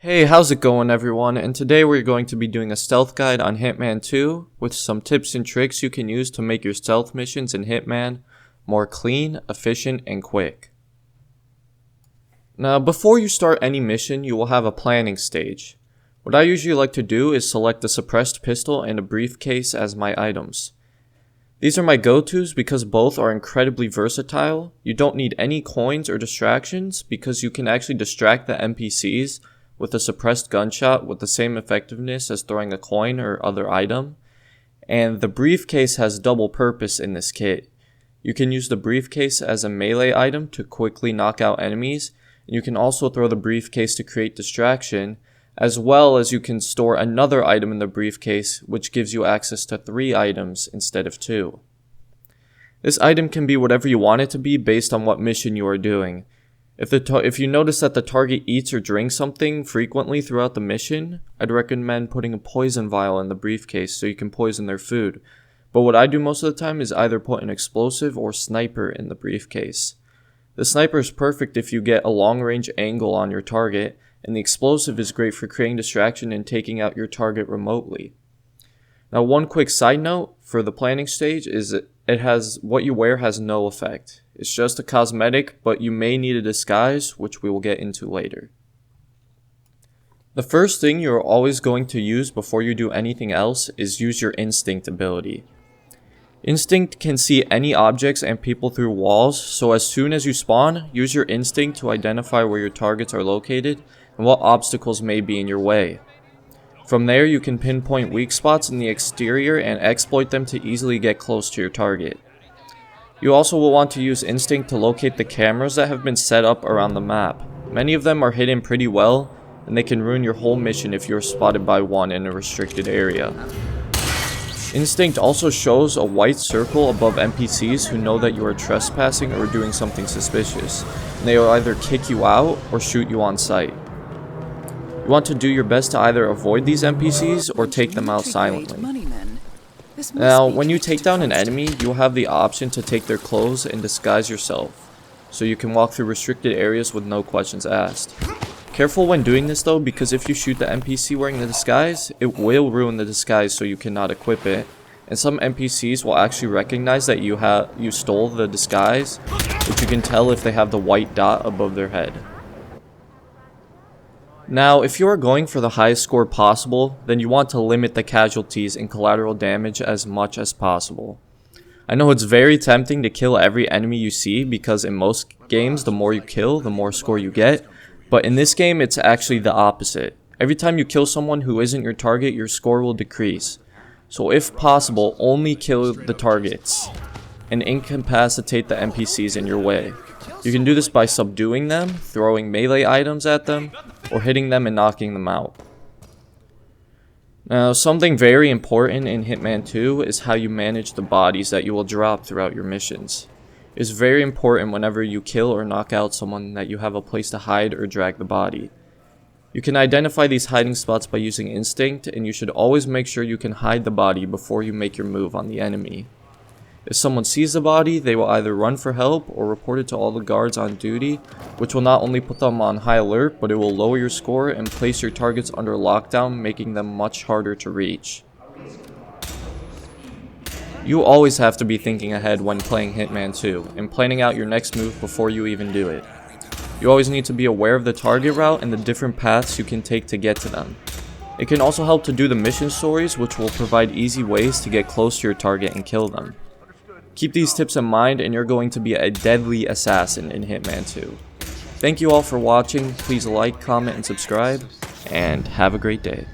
Hey, how's it going everyone? And today we're going to be doing a stealth guide on Hitman 2 with some tips and tricks you can use to make your stealth missions in Hitman more clean, efficient, and quick. Now, before you start any mission, you will have a planning stage. What I usually like to do is select a suppressed pistol and a briefcase as my items. These are my go-tos because both are incredibly versatile. You don't need any coins or distractions because you can actually distract the NPCs with a suppressed gunshot with the same effectiveness as throwing a coin or other item. And the briefcase has double purpose in this kit. You can use the briefcase as a melee item to quickly knock out enemies, and you can also throw the briefcase to create distraction, as well as you can store another item in the briefcase, which gives you access to 3 items instead of 2. This item can be whatever you want it to be based on what mission you are doing. If you notice that the target eats or drinks something frequently throughout the mission, I'd recommend putting a poison vial in the briefcase so you can poison their food. But what I do most of the time is either put an explosive or sniper in the briefcase. The sniper is perfect if you get a long range angle on your target, and the explosive is great for creating distraction and taking out your target remotely. Now, one quick side note for the planning stage is what you wear has no effect. It's just a cosmetic, but you may need a disguise, which we will get into later. The first thing you're always going to use before you do anything else is use your instinct ability. Instinct can see any objects and people through walls, so as soon as you spawn, use your instinct to identify where your targets are located and what obstacles may be in your way. From there, you can pinpoint weak spots in the exterior and exploit them to easily get close to your target. You also will want to use instinct to locate the cameras that have been set up around the map. Many of them are hidden pretty well, and they can ruin your whole mission if you're spotted by one in a restricted area. Instinct also shows a white circle above NPCs who know that you are trespassing or doing something suspicious, and they will either kick you out or shoot you on sight. You want to do your best to either avoid these NPCs or take them out silently. Now, when you take down an enemy, you'll have the option to take their clothes and disguise yourself, so you can walk through restricted areas with no questions asked. Careful when doing this though, because if you shoot the NPC wearing the disguise, it will ruin the disguise so you cannot equip it, and some NPCs will actually recognize that you stole the disguise, which you can tell if they have the white dot above their head. Now, if you are going for the highest score possible, then you want to limit the casualties and collateral damage as much as possible. I know it's very tempting to kill every enemy you see because in most games, the more you kill, the more score you get, but in this game, it's actually the opposite. Every time you kill someone who isn't your target, your score will decrease. So if possible, only kill the targets and incapacitate the NPCs in your way. You can do this by subduing them, throwing melee items at them, or hitting them and knocking them out. Now, something very important in Hitman 2 is how you manage the bodies that you will drop throughout your missions. It's very important whenever you kill or knock out someone that you have a place to hide or drag the body. You can identify these hiding spots by using instinct, and you should always make sure you can hide the body before you make your move on the enemy. If someone sees the body, they will either run for help or report it to all the guards on duty, which will not only put them on high alert, but it will lower your score and place your targets under lockdown, making them much harder to reach. You always have to be thinking ahead when playing Hitman 2, and planning out your next move before you even do it. You always need to be aware of the target route and the different paths you can take to get to them. It can also help to do the mission stories, which will provide easy ways to get close to your target and kill them. Keep these tips in mind and you're going to be a deadly assassin in Hitman 2. Thank you all for watching. Please like, comment, and subscribe, and have a great day.